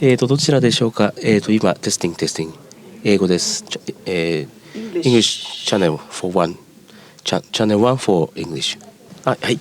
どちらでしょうか。今、テスティング、テスティング。英語です。English channel for one. Channel one for English. はい。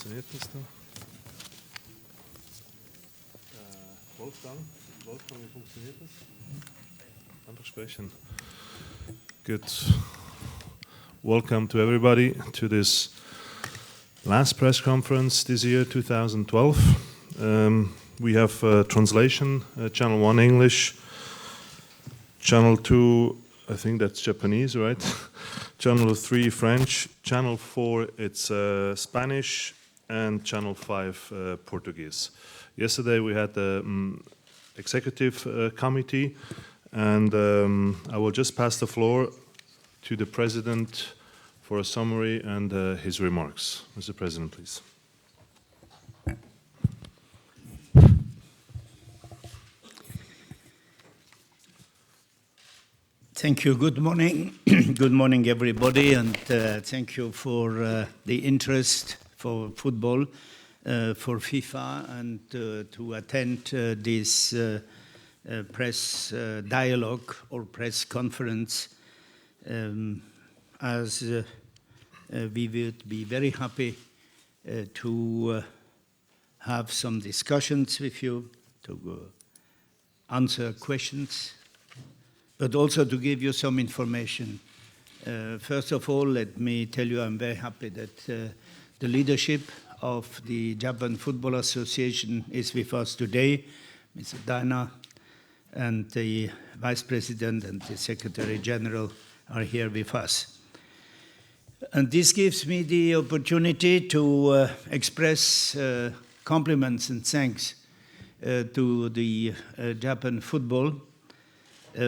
Funktioniert das da? Wolfgang, wie funktioniert das? Einfach sprechen. Good. Welcome to everybody to this last press conference this year, 2012. We have translation, Channel 1 English, Channel 2, I think that's Japanese, right? Channel 3 French, Channel 4 it's Spanish, and Channel 5 Portuguese. Yesterday we had the Executive Committee, and I will just pass the floor to the President for a summary and his remarks. Mr. President, please. Thank you. Good morning. Good morning, everybody, and thank you for the interest for football, for FIFA, and to attend this press dialogue or press conference. As we would be very happy to have some discussions with you, to answer questions, but also to give you some information. First of all, let me tell you I'm very happy that the leadership of the Japan Football Association is with us today. Mr. Dana and the Vice President and the Secretary General are here with us. And this gives me the opportunity to express compliments and thanks to the Japan football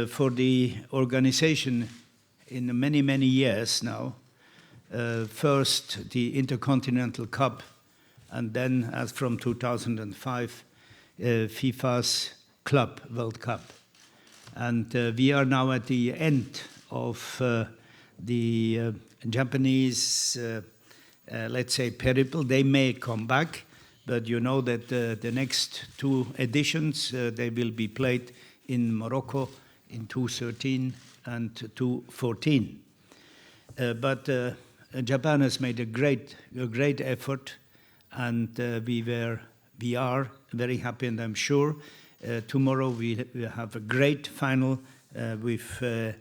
for the organization in many, many years now. First, the Intercontinental Cup, and then, as from 2005, FIFA's Club World Cup. And we are now at the end of the Japanese, let's say, peripheral. They may come back, but you know that the next two editions, they will be played in Morocco in 2013 and 2014. But Japan has made a great effort, and we are very happy, and I'm sure tomorrow we have a great final with a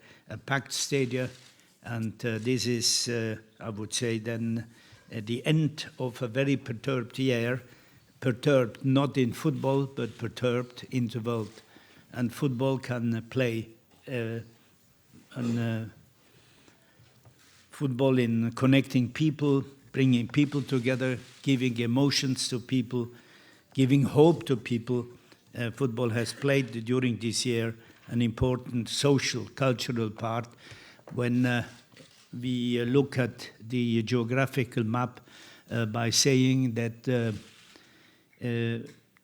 packed stadium, and this is, I would say, then the end of a very perturbed year, perturbed not in football, but perturbed in the world. And football can play football in connecting people, bringing people together, giving emotions to people, giving hope to people. Football has played during this year an important social, cultural part. When we look at the geographical map by saying that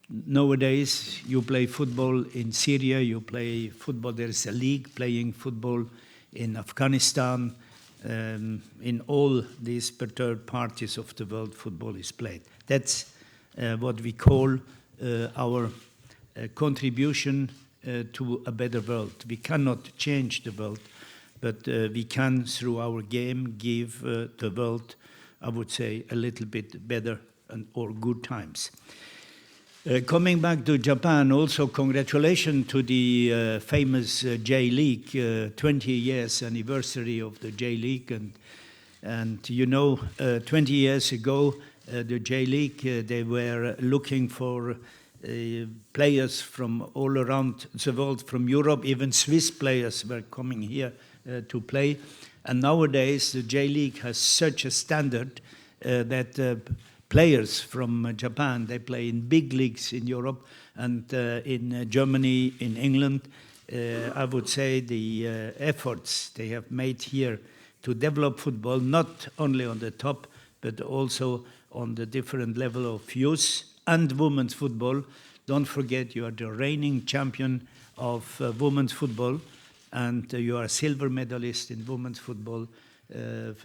nowadays, you play football in Syria, you play football, there is a league playing football in Afghanistan. In all these perturbed parts of the world, football is played. That's what we call our contribution to a better world. We cannot change the world, but we can, through our game, give the world, I would say, a little bit better or good times. Coming back to Japan, also congratulations to the famous J-League, 20 years anniversary of the J-League. And you know, 20 years ago, the J-League, they were looking for players from all around the world, from Europe. Even Swiss players were coming here to play. And nowadays, the J-League has such a standard that players from Japan, they play in big leagues in Europe and in Germany, in England. I would say the efforts they have made here to develop football, not only on the top, but also on the different level of youth and women's football. Don't forget, you are the reigning champion of women's football, and you are a silver medalist in women's football for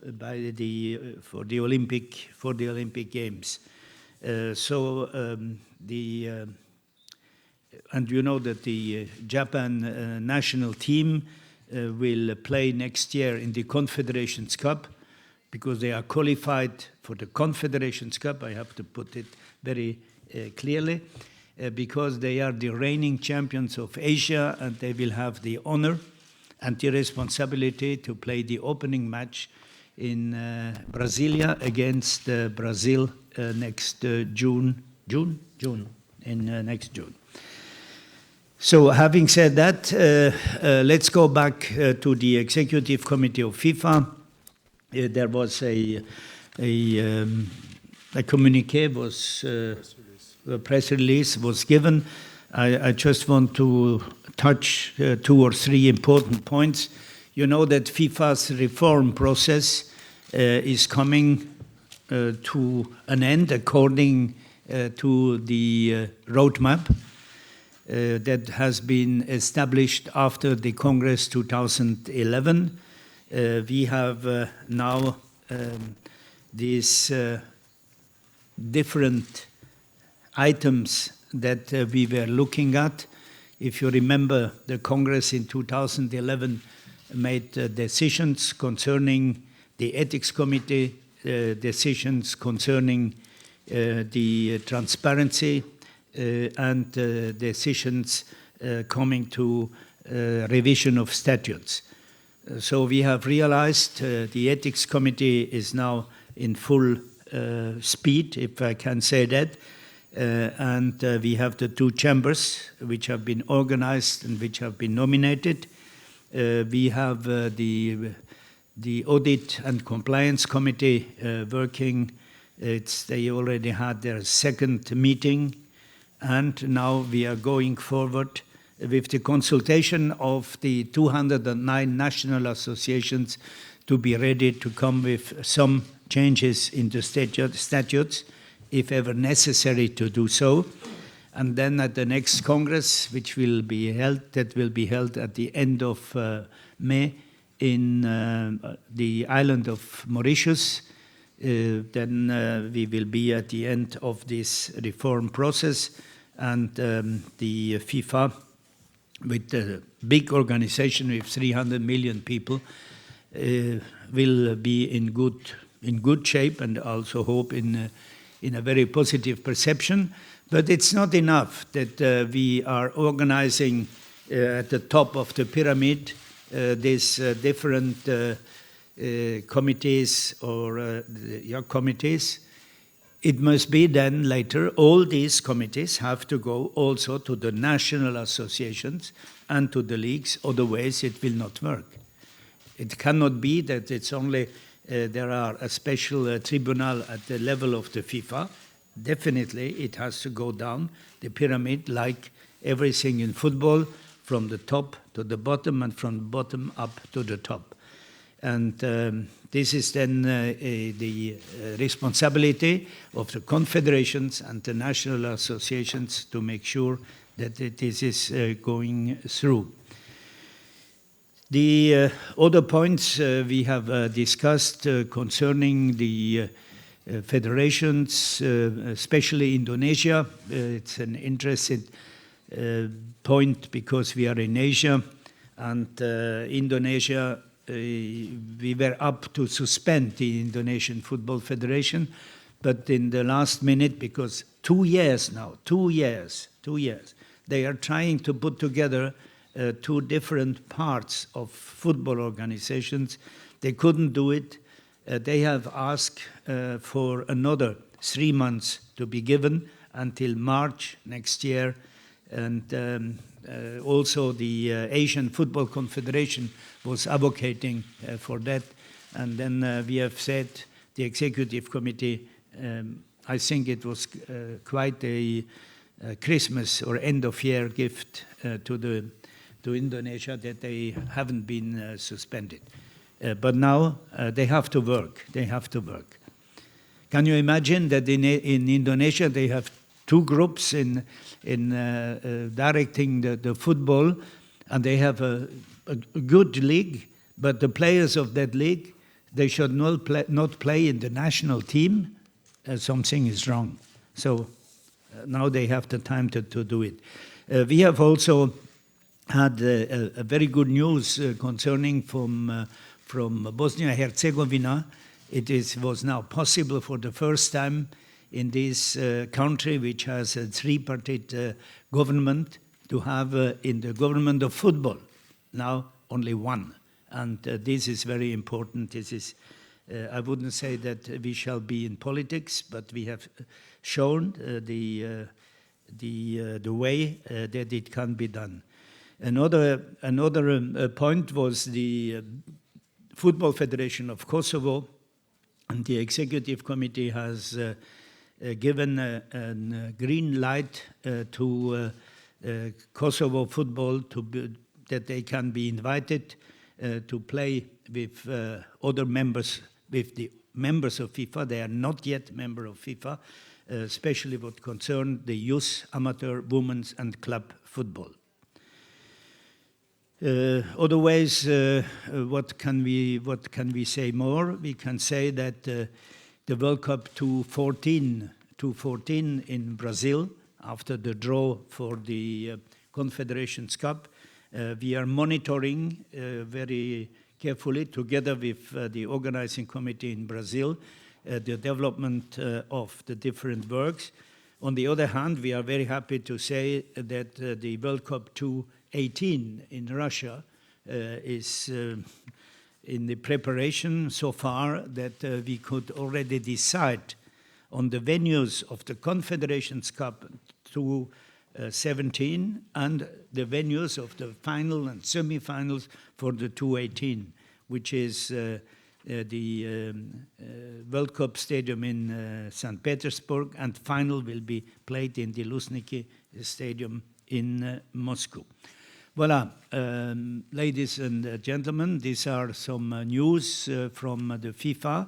the Olympic Games. And you know that the Japan national team will play next year in the Confederations Cup, because they are qualified for the Confederations Cup. I have to put it very clearly, because they are the reigning champions of Asia, and they will have the honor and the responsibility to play the opening match in Brasilia against Brazil next June. So having said that, let's go back to the Executive Committee of FIFA. There was a communique, a press release was given. I just want to touch 2 or 3 important points. You know that FIFA's reform process is coming to an end according to the roadmap that has been established after the Congress 2011. We have now these different items that we were looking at. If you remember, the Congress in 2011 made decisions concerning the Ethics Committee, decisions concerning the transparency, and decisions coming to revision of statutes. So we have realized the Ethics Committee is now in full speed, if I can say that, and we have the 2 chambers which have been organized and which have been nominated. We have the Audit and Compliance Committee working. They already had their 2nd meeting, and now we are going forward with the consultation of the 209 national associations to be ready to come with some changes in the statutes, if ever necessary to do so. And then at the next Congress, which will be held, at the end of May in the island of Mauritius, then we will be at the end of this reform process, and the FIFA, with a big organization with 300 million people, will be in good shape, and also hope in a very positive perception. But it's not enough that we are organizing at the top of the pyramid these different committees or committees. It must be then later, all these committees have to go also to the national associations and to the leagues, otherwise it will not work. It cannot be that it's only there are a special tribunal at the level of the FIFA. Definitely it has to go down the pyramid like everything in football, from the top to the bottom and from the bottom up to the top. And this is then the responsibility of the confederations and the national associations to make sure that this is going through. The other points we have discussed concerning the federations, especially Indonesia. It's an interesting point because we are in Asia, and Indonesia, we were up to suspend the Indonesian Football Federation, but in the last minute, because 2 years now, 2 years, they are trying to put together 2 different parts of football organizations. They couldn't do it. They have asked for another 3 months to be given until March next year. And also the Asian Football Confederation was advocating for that. And then we have said, the Executive Committee, I think it was quite a Christmas or end of year gift to Indonesia that they haven't been suspended. But now they have to work. They have to work. Can you imagine that in Indonesia they have 2 groups in directing the football, and they have a good league, but the players of that league, they should not play in the national team? Something is wrong. So now they have the time to do it. We have also had a very good news concerning from Bosnia-Herzegovina. was now possible for the first time in this country, which has a three-party government, to have in the government of football now only one. And this is very important. This is, I wouldn't say that we shall be in politics, but we have shown the way that it can be done. Another point was the Football Federation of Kosovo, and the Executive Committee has given a green light to Kosovo football that they can be invited to play with other members, with the members of FIFA. They are not yet member of FIFA, especially what concerns the youth, amateur, women's and club football. Otherwise, what can we say more? We can say that the World Cup 2014 in Brazil, after the draw for the Confederations Cup, we are monitoring very carefully, together with the organizing committee in Brazil, the development of the different works. On the other hand, we are very happy to say that the World Cup 2018 in Russia is in the preparation so far that we could already decide on the venues of the Confederations Cup 2017 and the venues of the final and semi-finals for the 2018, which is the World Cup Stadium in St. Petersburg, and final will be played in the Luzhniki Stadium in Moscow. Voilà, ladies and gentlemen, these are some news from the FIFA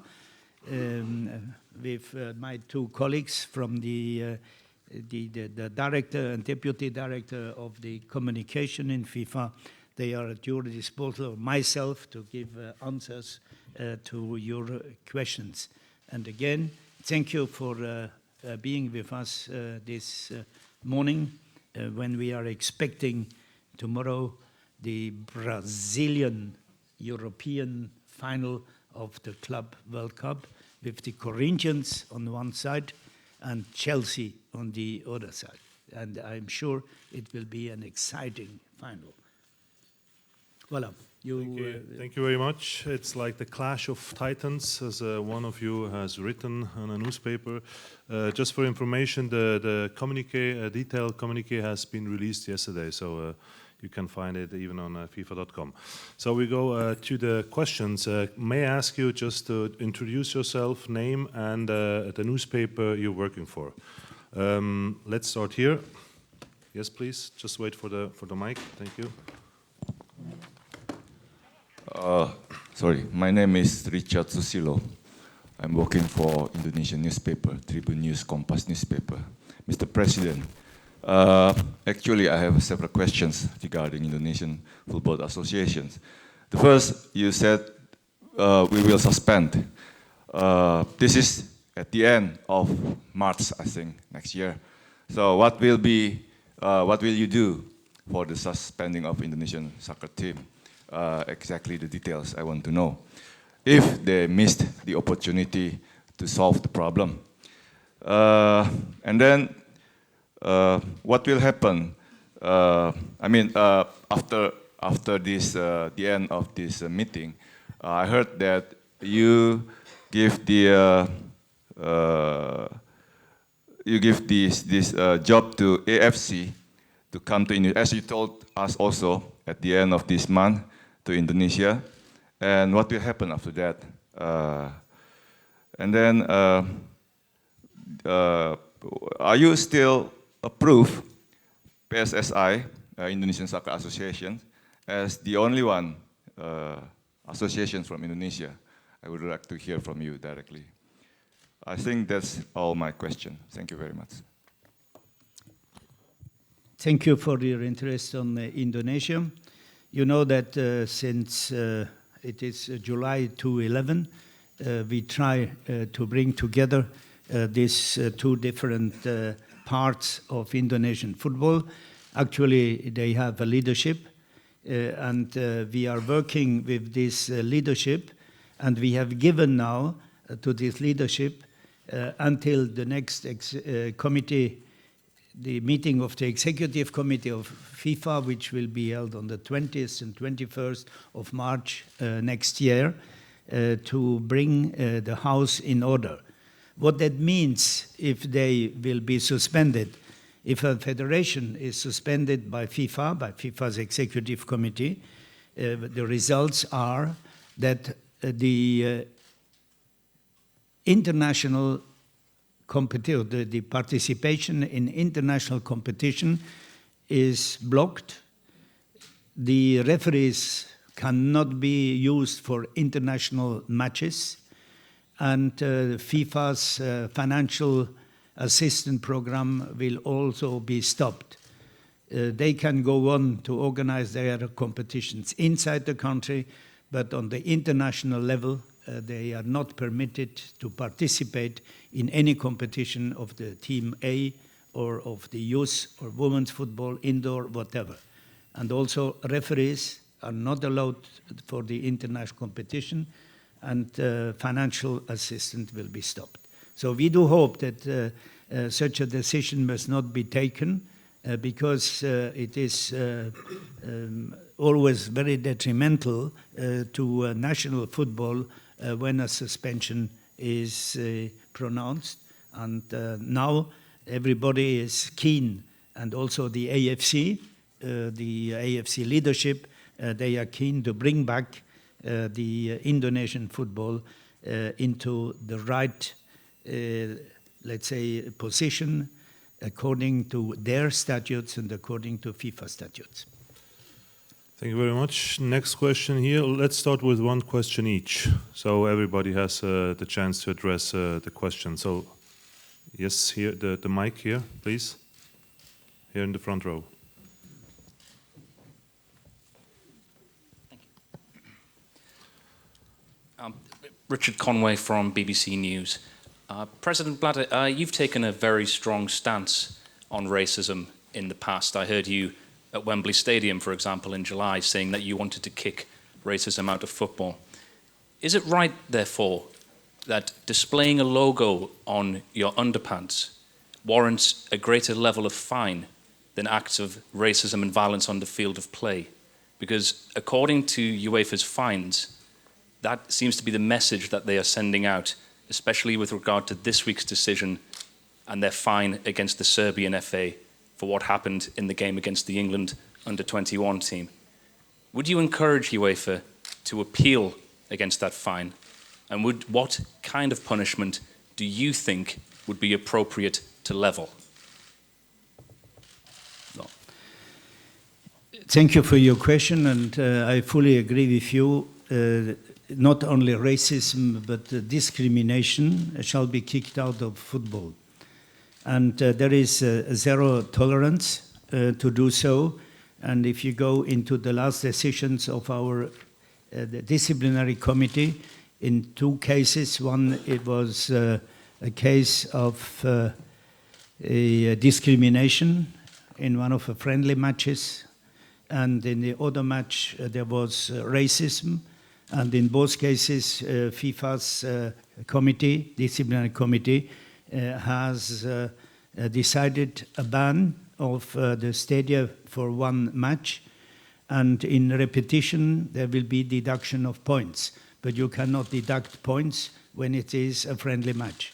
with my two colleagues from the director and deputy director of the communication in FIFA. They are at your disposal, of myself, to give answers to your questions. And again, thank you for being with us this morning when we are expecting tomorrow the Brazilian European final of the Club World Cup, with the Corinthians on one side and Chelsea on the other side. And I'm sure it will be an exciting final. Voilà. Thank you very much. It's like the clash of titans, as one of you has written on a newspaper. Just for information, the communique, detailed communique has been released yesterday, so you can find it even on FIFA.com. So we go to the questions. May I ask you just to introduce yourself, name, and the newspaper you're working for. Let's start here. Yes, please. Just wait for the mic. Thank you. Sorry, my name is Richard Susilo. I'm working for Indonesian newspaper, Tribun News Kompas newspaper. Mr. President, actually I have several questions regarding Indonesian Football Associations. The first, you said we will suspend. This is at the end of March, I think, next year. So what will you do for the suspending of Indonesian soccer team? Exactly the details I want to know. If they missed the opportunity to solve the problem. And then what will happen? After this, the end of this meeting, I heard that you give the this job to AFC to come to Indonesia, as you told us also at the end of this month, to Indonesia. And what will happen after that? And then, are you still approve PSSI, Indonesian Soccer Association, as the only one association from Indonesia? I would like to hear from you directly. I think that's all my question. Thank you very much. Thank you for your interest on Indonesia. You know that since it is July 2011, we try to bring together these two different parts of Indonesian football. Actually, they have a leadership, and we are working with this leadership, and we have given now to this leadership until the next committee, the meeting of the Executive Committee of FIFA, which will be held on the 20th and 21st of March next year, to bring the house in order. What that means if they will be suspended, if a federation is suspended by FIFA's Executive Committee, the results are that the international competition, the participation in international competition is blocked. The referees cannot be used for international matches, and FIFA's financial assistance program will also be stopped. They can go on to organize their competitions inside the country, but on the international level, they are not permitted to participate in any competition of the Team A or of the youth or women's football, indoor, whatever. And also referees are not allowed for the international competition, and financial assistance will be stopped. So we do hope that such a decision must not be taken because it is always very detrimental to national football when a suspension is pronounced. And now everybody is keen, and also the AFC leadership, they are keen to bring back the Indonesian football into the right, let's say, position according to their statutes and according to FIFA statutes. Thank you very much. Next question here. Let's start with one question each, so everybody has the chance to address the question. So, yes, here the mic here, please. Here in the front row. Richard Conway from BBC News. President Blatter, you've taken a very strong stance on racism in the past. I heard you at Wembley Stadium, for example, in July, saying that you wanted to kick racism out of football. Is it right, therefore, that displaying a logo on your underpants warrants a greater level of fine than acts of racism and violence on the field of play? Because according to UEFA's fines, that seems to be the message that they are sending out, especially with regard to this week's decision and their fine against the Serbian FA for what happened in the game against the England under-21 team. Would you encourage UEFA to appeal against that fine? And what kind of punishment do you think would be appropriate to level? No. Thank you for your question, and I fully agree with you. Not only racism, but discrimination shall be kicked out of football. And there is zero tolerance to do so. And if you go into the last decisions of our the disciplinary committee, in two cases, one, it was a case of a discrimination in one of the friendly matches, and in the other match there was racism. And in both cases, FIFA's committee, disciplinary committee, has decided a ban of the stadia for one match, and in repetition there will be deduction of points, but you cannot deduct points when it is a friendly match.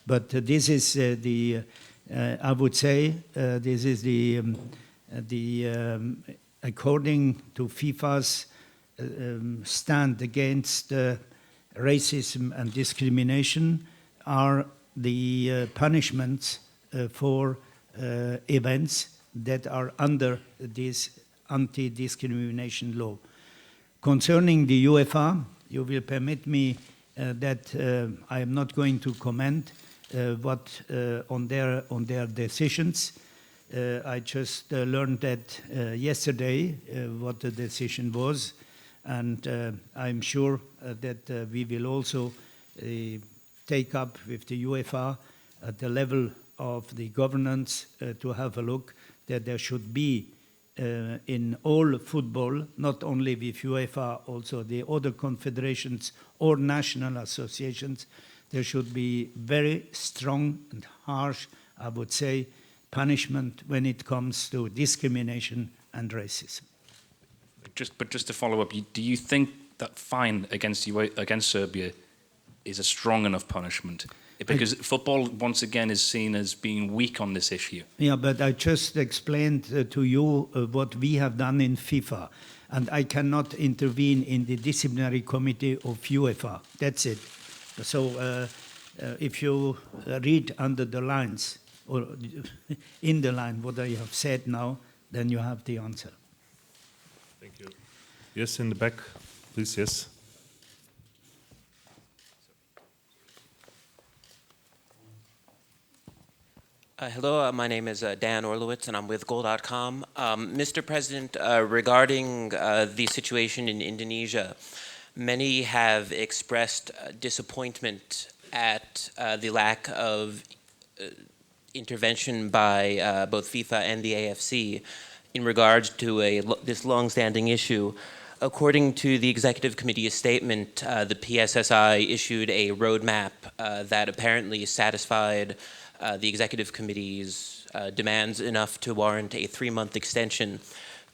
But this is the I would say this is the according to FIFA's stand against racism and discrimination are the punishments for events that are under this anti-discrimination law. Concerning the UEFA, you will permit me that I am not going to comment on their decisions. I just learned that yesterday what the decision was, and I'm sure that we will also take up with the UEFA at the level of the governance to have a look that there should be in all football, not only with UEFA, also the other confederations or national associations, there should be very strong and harsh, I would say, punishment when it comes to discrimination and racism. But just to follow up, do you think that fine against Serbia is a strong enough punishment? Because football, once again, is seen as being weak on this issue. Yeah, but I just explained to you what we have done in FIFA, and I cannot intervene in the disciplinary committee of UEFA. That's it. So if you read under the lines, or in the line, what I have said now, then you have the answer. Thank you. Yes, in the back, please, yes. Hello, my name is Dan Orlowitz, and I'm with Goal.com. Mr. President, regarding the situation in Indonesia, many have expressed disappointment at the lack of intervention by both FIFA and the AFC in regards to this long-standing issue. According to the Executive Committee's statement, the PSSI issued a roadmap that apparently satisfied the Executive Committee's demands enough to warrant a 3-month extension.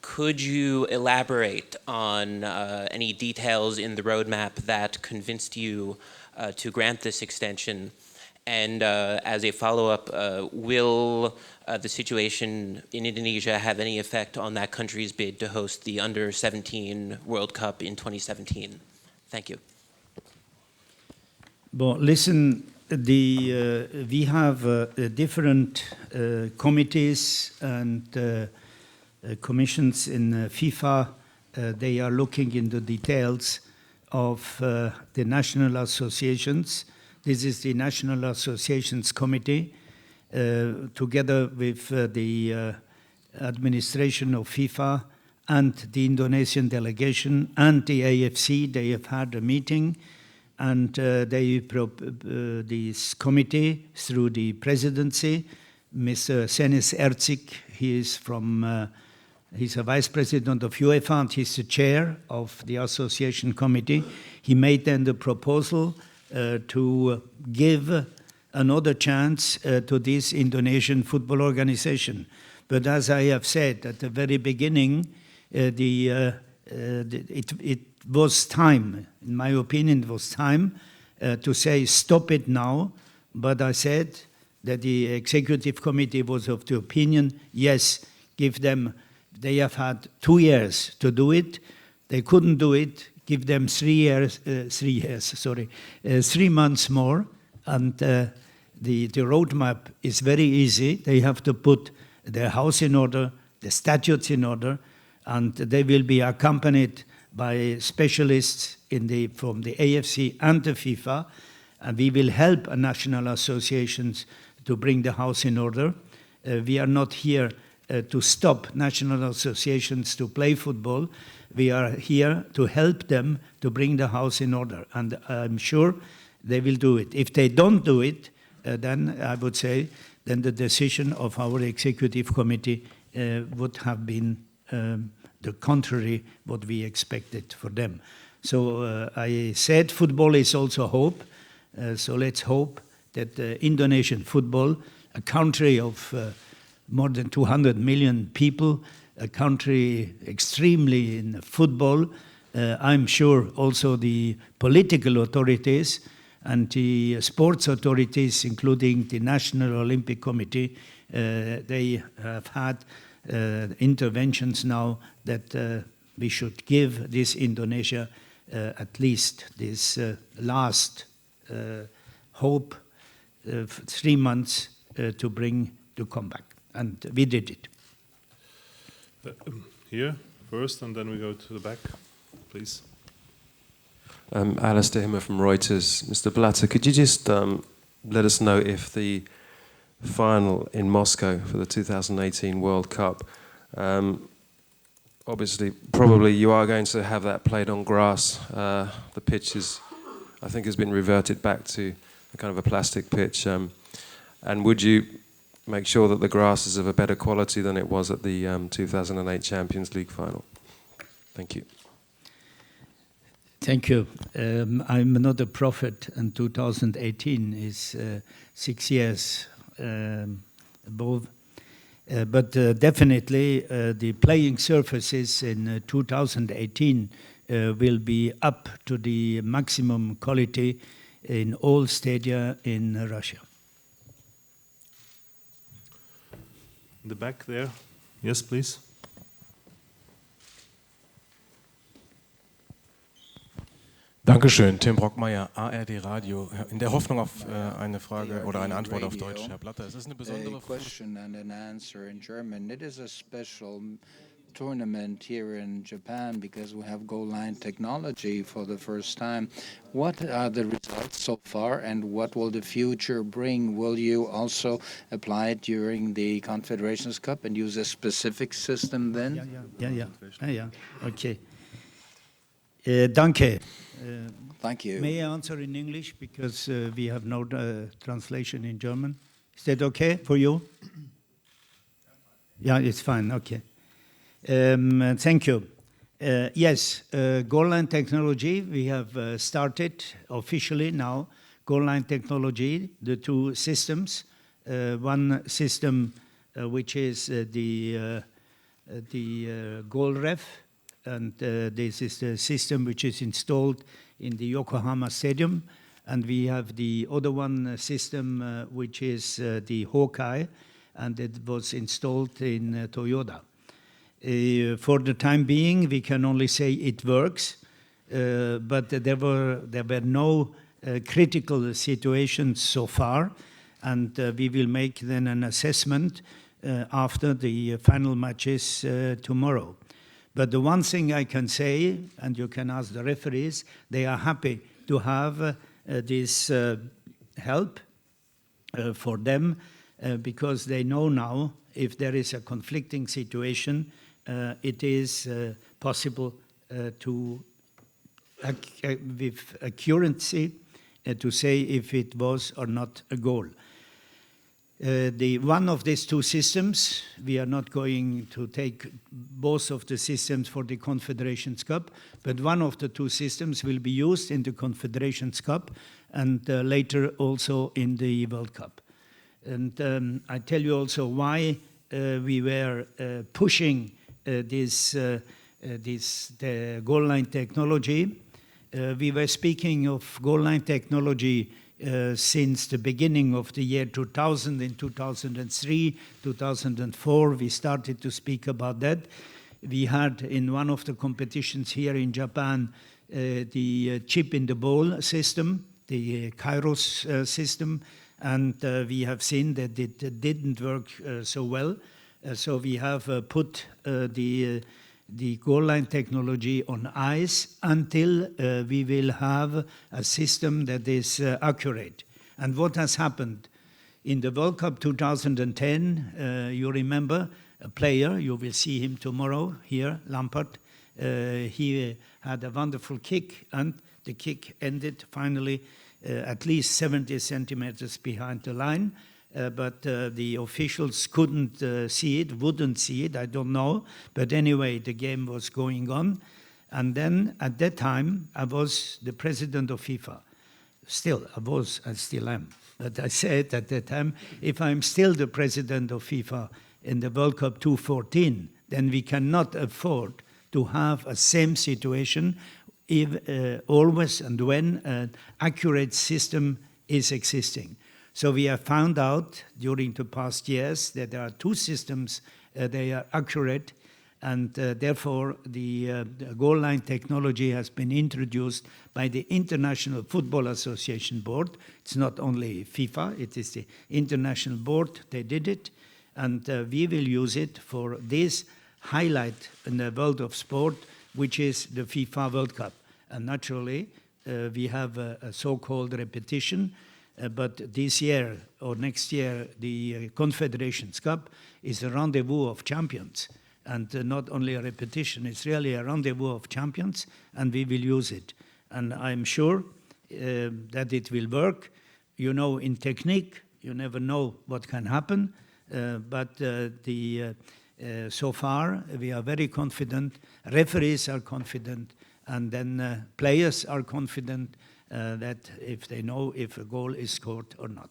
Could you elaborate on any details in the roadmap that convinced you to grant this extension? And as a follow-up, will the situation in Indonesia have any effect on that country's bid to host the Under-17 World Cup in 2017? Thank you. Well, listen, we have different committees and commissions in FIFA. They are looking into details of the national associations. This is the National Associations Committee, together with the administration of FIFA and the Indonesian delegation and the AFC. They have had a meeting, and this committee, through the presidency, Mr. Senis Ercik, he's a vice president of UEFA, and he's the chair of the association committee. He made then the proposal to give another chance to this Indonesian football organization. But as I have said at the very beginning, it was time, in my opinion, it was time to say stop it now. But I said that the executive committee was of the opinion, yes, give them, they have had 2 years to do it. They couldn't do it. Give them 3 months more, and the roadmap is very easy. They have to put their house in order, the statutes in order, and they will be accompanied by specialists from the AFC and the FIFA, and we will help national associations to bring the house in order. We are not here to stop national associations to play football. We are here to help them to bring the house in order, and I'm sure they will do it. If they don't do it, then I would say then the decision of our executive committee would have been the contrary what we expected for them. So I said football is also hope, so let's hope that Indonesian football, a country of more than 200 million people, a country extremely in football. I'm sure also the political authorities and the sports authorities, including the National Olympic Committee, they have had interventions now that we should give this Indonesia at least this last hope, 3 months to come back. And we did it. Here first, and then we go to the back, please. Alistair Himmer from Reuters. Mr. Blatter, could you just let us know if the final in Moscow for the 2018 World Cup, obviously, probably you are going to have that played on grass. The pitch I think, has been reverted back to a kind of a plastic pitch. And would you make sure that the grass is of a better quality than it was at the 2008 Champions League final? Thank you. Thank you. I'm not a prophet, and 2018 is 6 years above. But definitely the playing surfaces in 2018 will be up to the maximum quality in all stadia in Russia. In the back there. Yes, please. Dankeschön, Tim Brockmeier, ARD Radio. In der Hoffnung auf eine Frage oder eine Antwort auf Deutsch, Herr Blatter. Es ist eine besondere question and an answer in German. It is a special tournament here in Japan because we have goal line technology for the first time. What are the results so far, and what will the future bring? Will you also apply it during the Confederations Cup and use a specific system then? Yeah. Okay. Danke. Thank you. May I answer in English because we have no translation in German? Is that okay for you? Yeah, it's fine. Okay. Thank you. Yes, goal line technology, we have started officially now, goal line technology, the two systems. One system which is the goal ref, and this is the system which is installed in the Yokohama Stadium. And we have the other one system which is the Hawkeye, and it was installed in Toyota. For the time being, we can only say it works, but there were no critical situations so far, and we will make then an assessment after the final matches tomorrow. But the one thing I can say, and you can ask the referees, they are happy to have this help for them because they know now if there is a conflicting situation, it is possible to, with accuracy, to say if it was or not a goal. One of these two systems, we are not going to take both of the systems for the Confederations Cup, but one of the two systems will be used in the Confederations Cup and later also in the World Cup. And I tell you also why we were pushing the goal line technology. We were speaking of goal line technology since the beginning of the year 2000, in 2003, 2004, we started to speak about that. We had in one of the competitions here in Japan the chip in the ball system, the Kairos system, and we have seen that it didn't work so well. So we have put the goal line technology on ice until we will have a system that is accurate. And what has happened? In the World Cup 2010, you remember a player, you will see him tomorrow here, Lampard. He had a wonderful kick, and the kick ended finally at least 70 centimeters behind the line. But the officials couldn't see it, wouldn't see it, I don't know. But anyway, the game was going on. And then at that time, I was the president of FIFA. I still am. But I said at that time, if I'm still the president of FIFA in the World Cup 2014, then we cannot afford to have a same situation if, always and when an accurate system is existing. So we have found out during the past years that there are two systems, they are accurate, and therefore the goal line technology has been introduced by the International Football Association Board. It's not only FIFA, it is the International Board, they did it, and we will use it for this highlight in the world of sport, which is the FIFA World Cup. And naturally, we have a so-called repetition. But this year or next year, the Confederations Cup is a rendezvous of champions. And not only a repetition, it's really a rendezvous of champions, and we will use it. And I'm sure that it will work. You know, in technique, you never know what can happen. But so far, we are very confident. Referees are confident. and then players are confident that if they know if a goal is scored or not.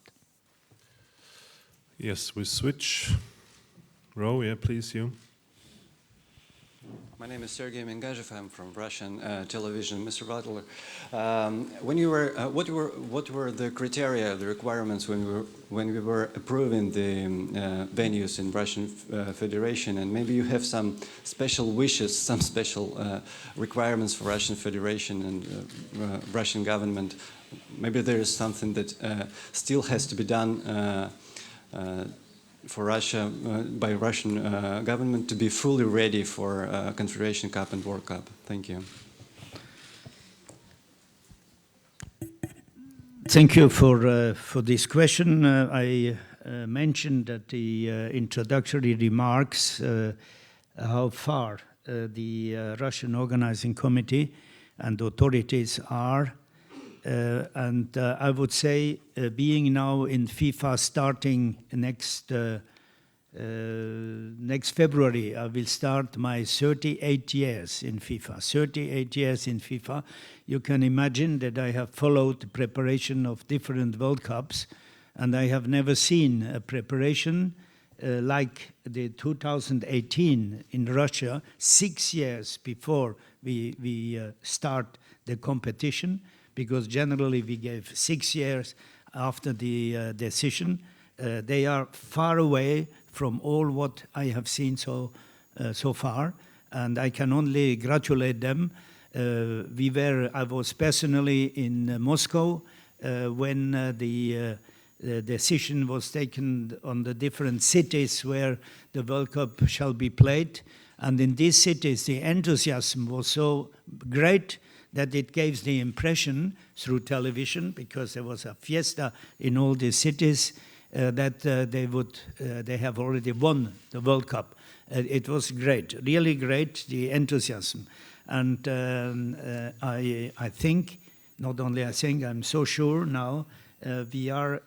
Yes, we switch. Row, yeah, please, you. My name is Sergei Mengajev. I'm from Russian television. Mr. Butler, when you were, what were the criteria, the requirements when we were approving the venues in Russian Federation? And maybe you have some special wishes, some special requirements for Russian Federation and Russian government. Maybe there is something that still has to be done for Russia, by Russian government to be fully ready for Confederation Cup and World Cup. Thank you. Thank you for this question. I mentioned at the introductory remarks how far the Russian Organizing Committee and authorities are. And I would say, being now in FIFA starting next February, I will start my 38 years in FIFA. 38 years in FIFA. You can imagine that I have followed the preparation of different World Cups, and I have never seen a preparation like the 2018 in Russia, 6 years before we start the competition, because generally we gave 6 years after the decision. They are far away from all what I have seen so far, and I can only congratulate them. I was personally in Moscow when the decision was taken on the different cities where the World Cup shall be played, and in these cities the enthusiasm was so great that it gave the impression through television, because there was a fiesta in all these cities, that they have already won the World Cup. It was great, really great, the enthusiasm. And I think, not only I think, I'm so sure now, we are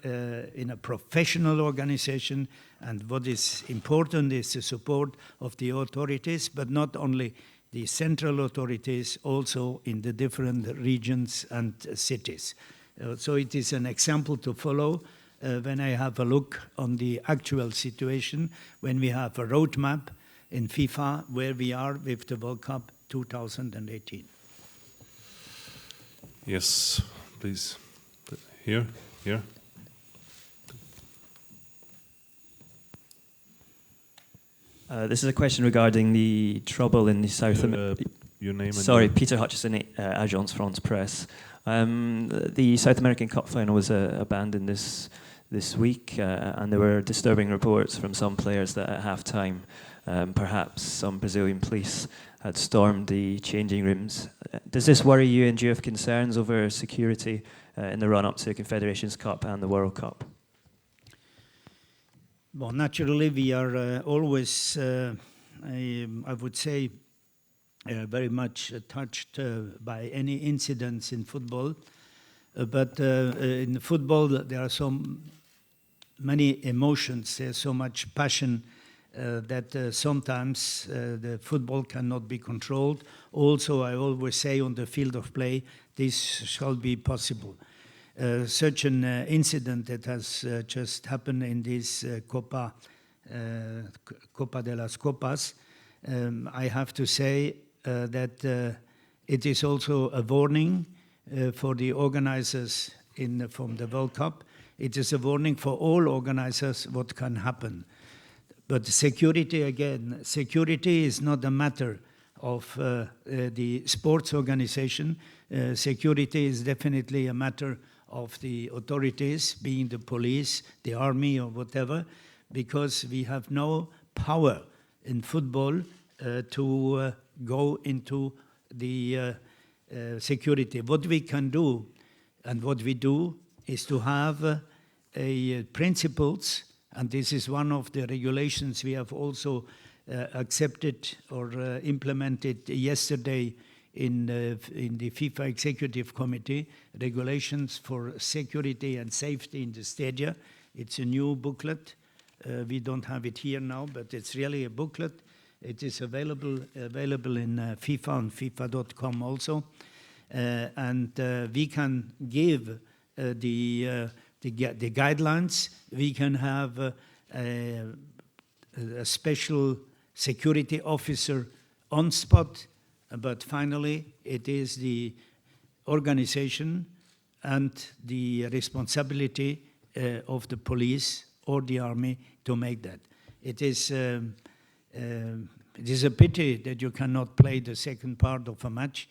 in a professional organization, and what is important is the support of the authorities, but not only the central authorities, also in the different regions and cities. So it is an example to follow when I have a look on the actual situation, when we have a roadmap in FIFA where we are with the World Cup 2018. Yes, please. Here. This is a question regarding the trouble in the South America. Your name? Sorry, Peter Hutchison, Agence France Presse. The South American Cup final was abandoned this week, and there were disturbing reports from some players that at half-time, perhaps some Brazilian police had stormed the changing rooms. Does this worry you, and do you have concerns over security in the run-up to the Confederations Cup and the World Cup? Well, naturally, we are always, I would say, very much touched by any incidents in football. But in football, there are so many emotions, there's so much passion that sometimes the football cannot be controlled. Also, I always say on the field of play, this shall be possible. Such an incident that has just happened in this Copa de las Copas, I have to say that it is also a warning for the organizers from the World Cup. It is a warning for all organizers what can happen. But security, again, security is not a matter of the sports organization. Security is definitely a matter of the authorities, being the police, the army, or whatever, because we have no power in football to go into the security. What we can do, and what we do, is to have principles, and this is one of the regulations we have also accepted or implemented yesterday in the FIFA Executive Committee, regulations for security and safety in the stadia. It's a new booklet. We don't have it here now, but it's really a booklet. It is available in FIFA and FIFA.com also. And we can give the guidelines. We can have a special security officer on spot, but finally it is the organization and the responsibility of the police or the army to make that. It is a pity that you cannot play the second part of a match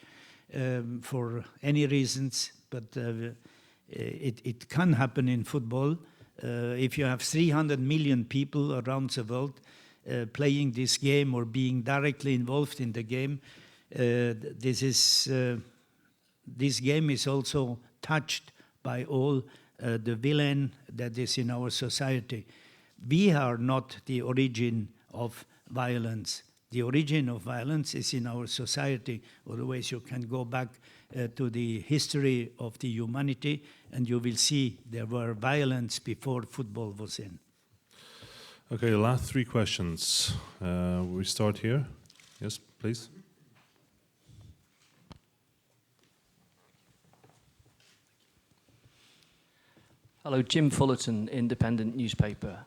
for any reasons, but it can happen in football. If you have 300 million people around the world playing this game or being directly involved in the game, this game is also touched by all the villain that is in our society. We are not the origin of violence. The origin of violence is in our society. Otherwise, you can go back to the history of the humanity, and you will see there were violence before football was in. Okay, last three questions. We start here. Yes, please. Hello, Jim Fullerton, Independent newspaper.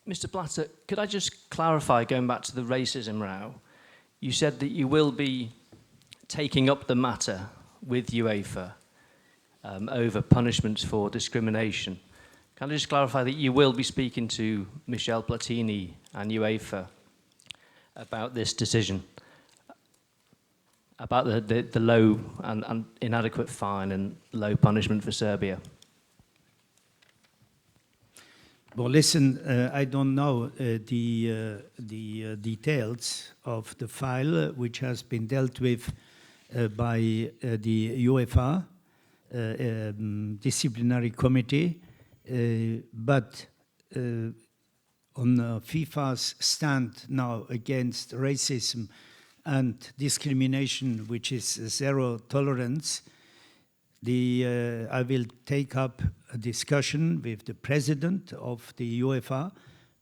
Mr. Blatter, could I just clarify, going back to the racism row, you said that you will be taking up the matter with UEFA over punishments for discrimination. Can I just clarify that you will be speaking to Michel Platini and UEFA about this decision, about the low and inadequate fine and low punishment for Serbia? Well, listen, I don't know the details of the file which has been dealt with by the UEFA disciplinary committee, but on FIFA's stand now against racism and discrimination, which is zero tolerance, I will take up a discussion with the president of the UEFA,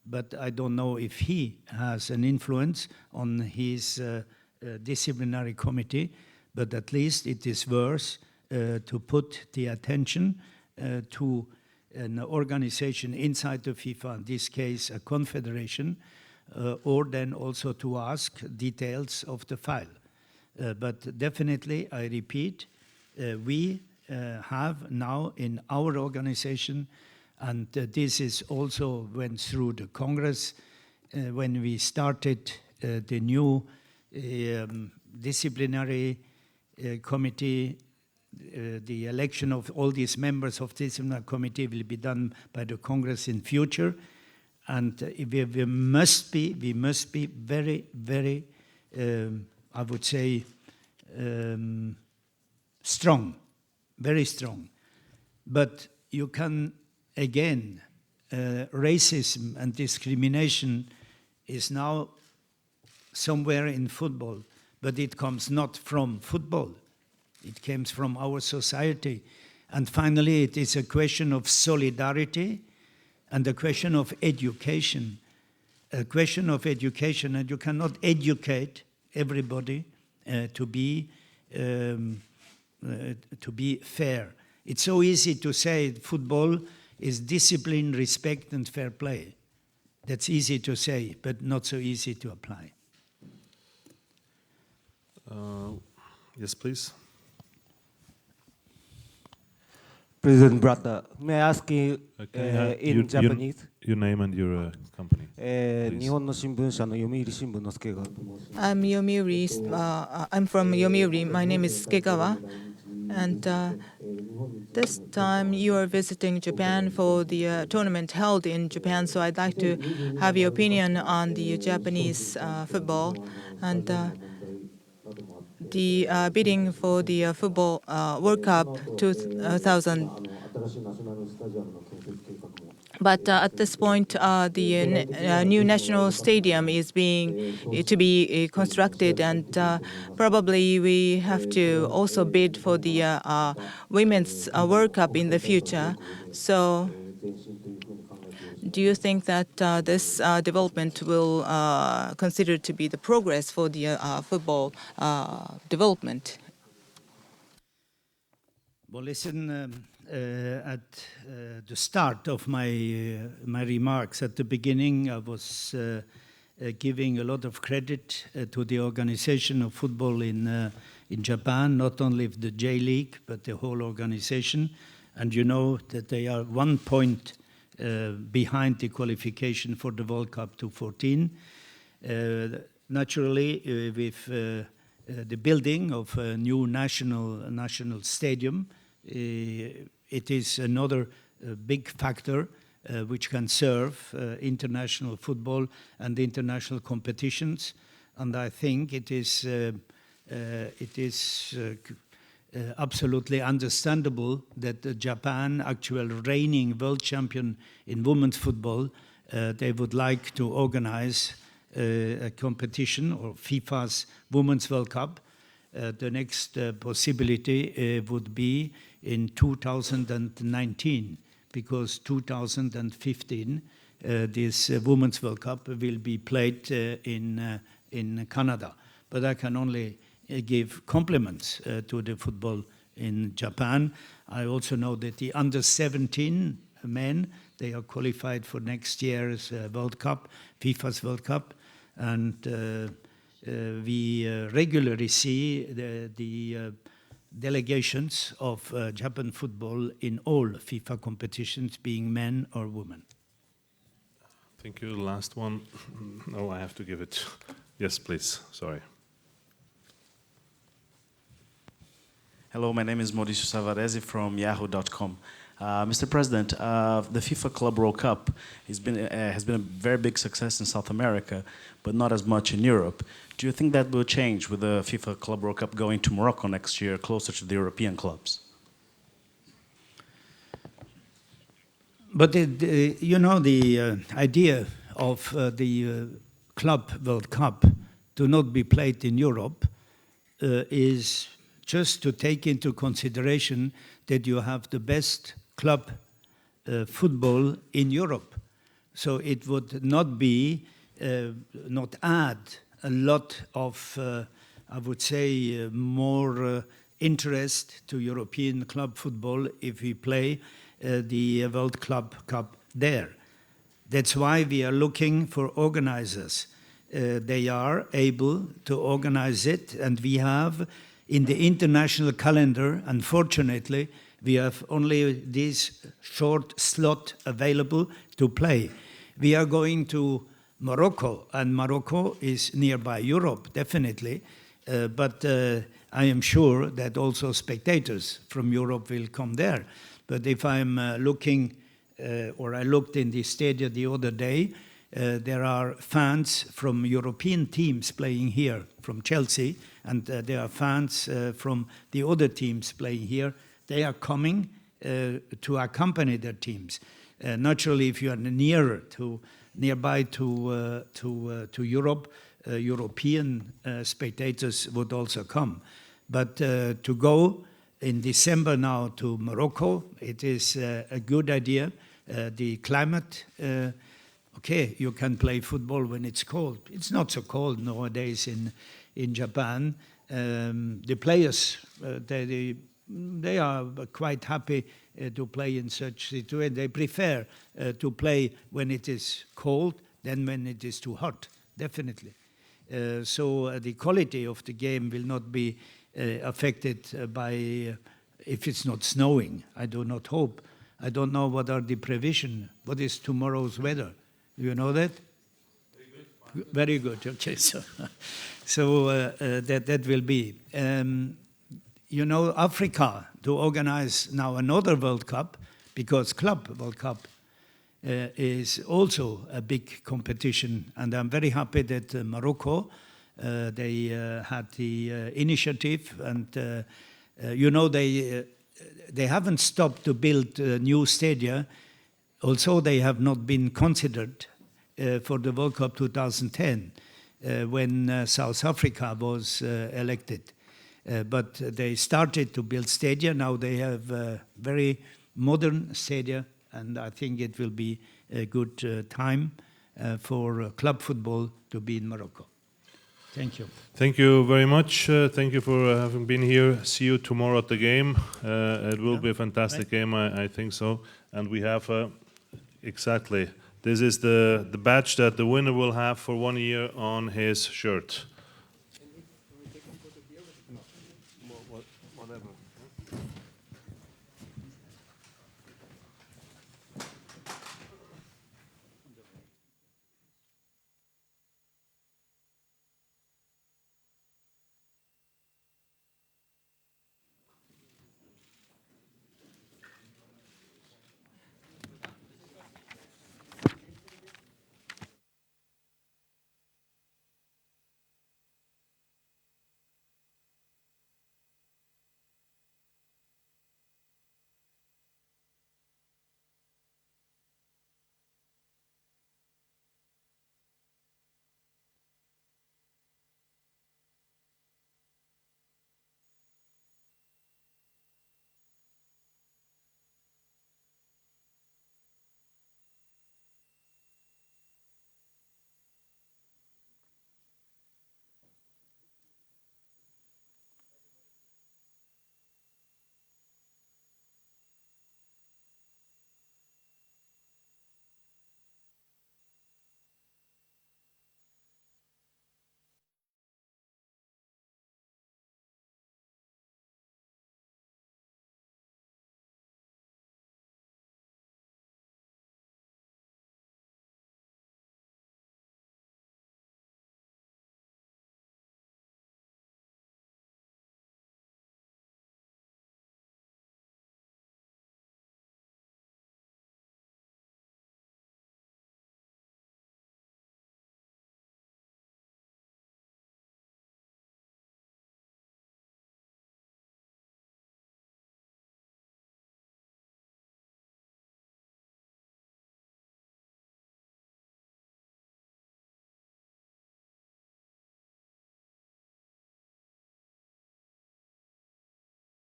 but I don't know if he has an influence on his disciplinary committee, but at least it is worth to put the attention to an organization inside the FIFA, in this case a confederation, or then also to ask details of the file. But definitely, I repeat, we have now in our organization, and this is also went through the Congress when we started the new disciplinary committee. The election of all these members of the disciplinary committee will be done by the Congress in future, and we must be very, very, I would say, strong. Very strong. But you can, again, racism and discrimination is now somewhere in football, but it comes not from football. It comes from our society. And finally, it is a question of solidarity and a question of education. A question of education, and you cannot educate everybody to be fair. It's so easy to say football is discipline, respect, and fair play. That's easy to say, but not so easy to apply. Yes, please. President Brata, may I ask you in Japanese? Your name and your company. 日本の新聞社の読売新聞の助川と申します。I'm from Yomiuri. My name is Sukegawa. And this time you are visiting Japan for the tournament held in Japan, so I'd like to have your opinion on the Japanese football and the bidding for the football World Cup 2000. But at this point, the new national stadium is to be constructed, and probably we have to also bid for the Women's World Cup in the future. So Do you think that this development will consider to be the progress for the football development? Well, listen, at the start of my remarks at the beginning, I was giving a lot of credit to the organization of football in Japan, not only the J League, but the whole organization. And you know that they are 1 point behind the qualification for the World Cup 2014. Naturally, with the building of a new national stadium, it is another big factor which can serve international football and international competitions. And I think it is absolutely understandable that Japan, actual reigning world champion in women's football, they would like to organize a competition, or FIFA's Women's World Cup. The next possibility would be in 2019, because 2015 this Women's World Cup will be played in Canada. But I can only give compliments to the football in Japan. I also know that the under-17 men, they are qualified for next year's World Cup, FIFA's World Cup, and we regularly see the delegations of Japan football in all FIFA competitions, being men or women. Thank you. Last one. No, I have to give it. Yes, please. Sorry. Hello, my name is Mauricio Savarese from Yahoo.com. Mr. President, the FIFA Club World Cup has been a very big success in South America, but not as much in Europe. Do you think that will change with the FIFA Club World Cup going to Morocco next year, closer to the European clubs? But you know, the idea of the Club World Cup to not be played in Europe is just to take into consideration that you have the best club football in Europe. So it would not be, not add a lot of, I would say, more interest to European club football if we play the World Club Cup there. That's why we are looking for organizers. They are able to organize it, and we have in the international calendar, unfortunately, we have only this short slot available to play. We are going to Morocco, and Morocco is nearby Europe, definitely, but I am sure that also spectators from Europe will come there. But if I'm looking, or I looked in the stadium the other day, there are fans from European teams playing here, from Chelsea, and there are fans from the other teams playing here. They are coming to accompany their teams. Naturally, if you are nearby to Europe, European spectators would also come. But to go in December now to Morocco, it is a good idea. The climate, okay, you can play football when it's cold. It's not so cold nowadays in Japan. The players, they are quite happy to play in such situation. They prefer to play when it is cold than when it is too hot, definitely. So the quality of the game will not be affected by if it's not snowing. I do not hope. I don't know what are the provision. What is tomorrow's weather? Do you know that? Very good. Okay, so that will be. You know, Africa to organize now another World Cup, because Club World Cup is also a big competition, and I'm very happy that Morocco they had the initiative, and you know they haven't stopped to build new stadia. Also, they have not been considered for the World Cup 2010 when South Africa was elected. But they started to build stadia. Now they have very modern stadia, and I think it will be a good time for club football to be in Morocco. Thank you. Thank you very much. Thank you for having been here. See you tomorrow at the game. It will be a fantastic game, I think so. And we have, exactly, this is the badge that the winner will have for 1 year on his shirt.